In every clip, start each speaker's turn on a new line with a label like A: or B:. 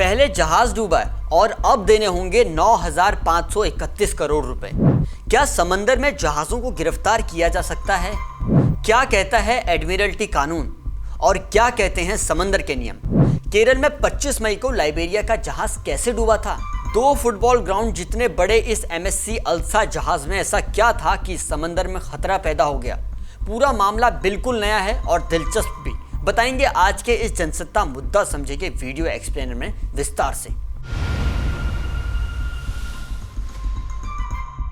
A: पहले जहाज डूबा है और अब देने होंगे 9,531 करोड़ रुपए। क्या समंदर में जहाजों को गिरफ्तार किया जा सकता है? क्या कहता है एडमिरल्टी कानून और क्या कहते हैं समंदर के नियम? केरल में 25 मई को लाइबेरिया का जहाज कैसे डूबा था? 2 फुटबॉल ग्राउंड जितने बड़े इस MSC अल्सा जहाज में ऐसा क्या था कि समंदर में खतरा पैदा हो गया? पूरा मामला बिल्कुल नया है और दिलचस्प भी। बताएंगे आज के इस जनसत्ता मुद्दा समझे के वीडियो एक्सप्लेनर में विस्तार से।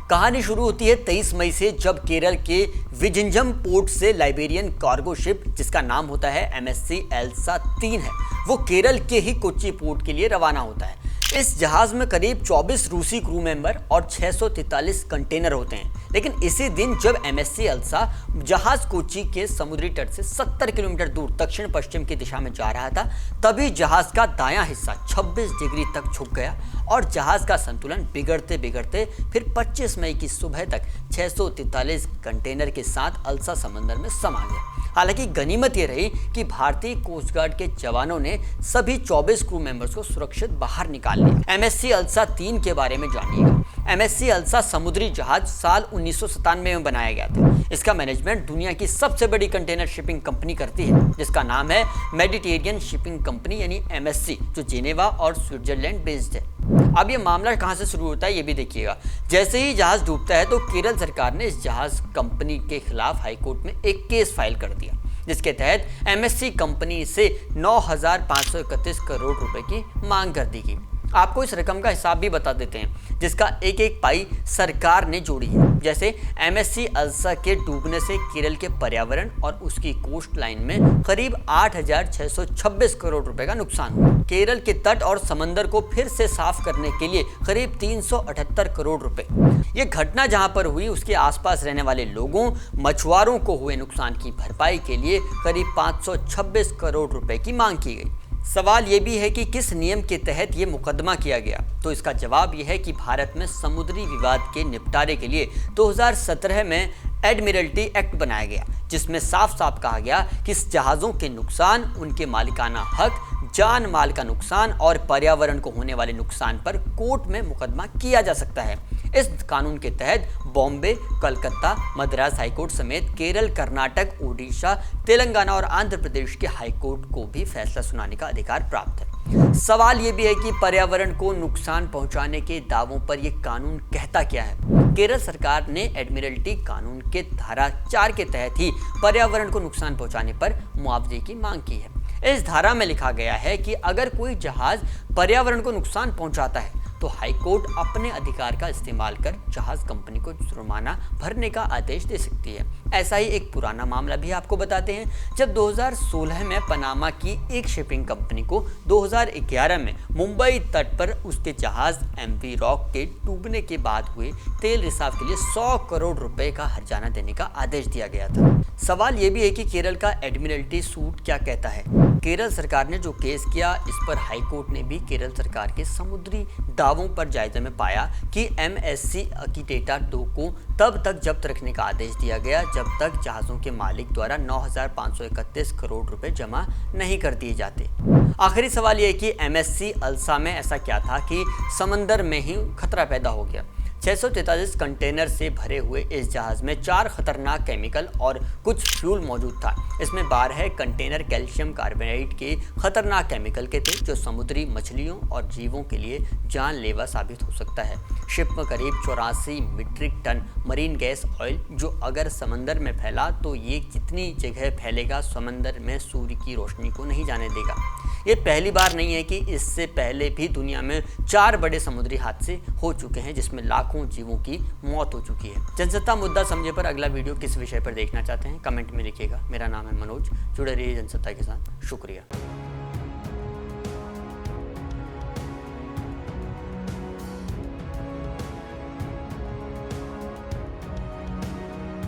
A: कहानी शुरू होती है 23 मई से, जब केरल के विजिंजम पोर्ट से लाइबेरियन कार्गो शिप जिसका नाम होता है MSC एल्सा 3 है, वो केरल के ही कोच्चि पोर्ट के लिए रवाना होता है। इस जहाज में करीब 24 रूसी क्रू मेंबर और 643 कंटेनर होते हैं। लेकिन इसी दिन जब MSC अल्सा जहाज कोच्चि के समुद्री तट से 70 किलोमीटर दूर दक्षिण पश्चिम की दिशा में जा रहा था, तभी जहाज का दायां हिस्सा 26 डिग्री तक झुक गया और जहाज का संतुलन बिगड़ते बिगड़ते फिर 25 मई की सुबह तक 643 कंटेनर के साथ अल्सा समंदर में समा गया। हालांकि गनीमत ये रही कि भारतीय कोस्ट गार्ड के जवानों ने सभी 24 क्रू मेंबर्स को सुरक्षित बाहर निकाल लिया। MSC अल्सा 3 के बारे में जानिएगा। MSC अल्सा समुद्री जहाज साल 1997 में बनाया गया था। इसका मैनेजमेंट दुनिया की सबसे बड़ी कंटेनर शिपिंग कंपनी करती है, जिसका नाम है मेडिटेरियन शिपिंग कंपनी यानी MSC, जो जिनेवा और स्विट्जरलैंड बेस्ड है। अब ये मामला कहां से शुरू होता है ये भी देखिएगा। जैसे ही जहाज डूबता है तो केरल सरकार ने इस जहाज कंपनी के खिलाफ हाईकोर्ट में एक केस फाइल कर दिया, जिसके तहत MSC कंपनी से 9,531 करोड़ रुपए की मांग कर दी गई। आपको इस रकम का हिसाब भी बता देते हैं, जिसका एक एक पाई सरकार ने जोड़ी है। जैसे MSC अल्सा के डूबने से केरल के पर्यावरण और उसकी कोस्ट लाइन में करीब 8,626 करोड़ रुपए का नुकसान हुआ। केरल के तट और समंदर को फिर से साफ करने के लिए करीब 378 करोड़ रुपए। ये घटना जहां पर हुई उसके आसपास रहने वाले लोगों, मछुआरों को हुए नुकसान की भरपाई के लिए करीब 526 करोड़ रुपए की मांग की गई। सवाल ये भी है कि किस नियम के तहत ये मुकदमा किया गया, तो इसका जवाब ये है कि भारत में समुद्री विवाद के निपटारे के लिए 2017 में एडमिरल्टी एक्ट बनाया गया, जिसमें साफ साफ कहा गया कि जहाज़ों के नुकसान, उनके मालिकाना हक, जान माल का नुकसान और पर्यावरण को होने वाले नुकसान पर कोर्ट में मुकदमा किया जा सकता है। इस कानून के तहत बॉम्बे, कलकत्ता, मद्रास हाईकोर्ट समेत केरल, कर्नाटक, ओडिशा, तेलंगाना और आंध्र प्रदेश के हाईकोर्ट को भी फैसला सुनाने का अधिकार प्राप्त है। सवाल ये भी है कि पर्यावरण को नुकसान पहुंचाने के दावों पर यह कानून कहता क्या है। केरल सरकार ने एडमिरल्टी कानून के धारा 4 के तहत ही पर्यावरण को नुकसान पहुंचाने पर मुआवजे की मांग की है। इस धारा में लिखा गया है कि अगर कोई जहाज पर्यावरण को नुकसान पहुंचाता है तो हाईकोर्ट अपने अधिकार का इस्तेमाल कर जहाज कंपनी को जुर्माना भरने का आदेश दे सकती है। ऐसा ही एक पुराना मामला भी आपको बताते हैं, जब 2016 में पनामा की एक शिपिंग कंपनी को 2011 में मुंबई तट पर उसके जहाज MV रॉक के डूबने के बाद हुए तेल रिसाव के लिए 100 करोड़ रुपए का हर्जाना देने का आदेश दिया गया था। सवाल ये भी है कि केरल का एडमिरल्टी सूट क्या कहता है। केरल सरकार ने जो केस किया, इस पर हाईकोर्ट ने भी केरल सरकार के समुद्री दावों पर जायजे में पाया कि MSC की डेटा 2 को तब तक जब्त रखने का आदेश दिया गया जब तक जहाज़ों के मालिक द्वारा 9,531 करोड़ रुपए जमा नहीं कर दिए जाते। आखिरी सवाल यह है कि MSC अल्सा में ऐसा क्या था कि समंदर में ही खतरा पैदा हो गया। 643 कंटेनर से भरे हुए इस जहाज में 4 खतरनाक केमिकल और कुछ फ्यूल मौजूद था। इसमें 12 कंटेनर कैल्शियम कार्बोनेट के खतरनाक केमिकल के थे, जो समुद्री मछलियों और जीवों के लिए जानलेवा साबित हो सकता है। शिप में करीब 84 metric ton marine gas oil, जो अगर समंदर में फैला तो ये कितनी जगह फैलेगा, समंदर में सूर्य की रोशनी को नहीं जाने देगा। ये पहली बार नहीं है कि इससे पहले भी दुनिया में 4 बड़े समुद्री हादसे हो चुके हैं, जिसमें लाखों जीवों की मौत हो चुकी है। जनसत्ता मुद्दा समझे पर अगला वीडियो किस विषय पर देखना चाहते हैं कमेंट में लिखिएगा। मेरा नाम है मनोज, जुड़े रहिए जनसत्ता के साथ। शुक्रिया।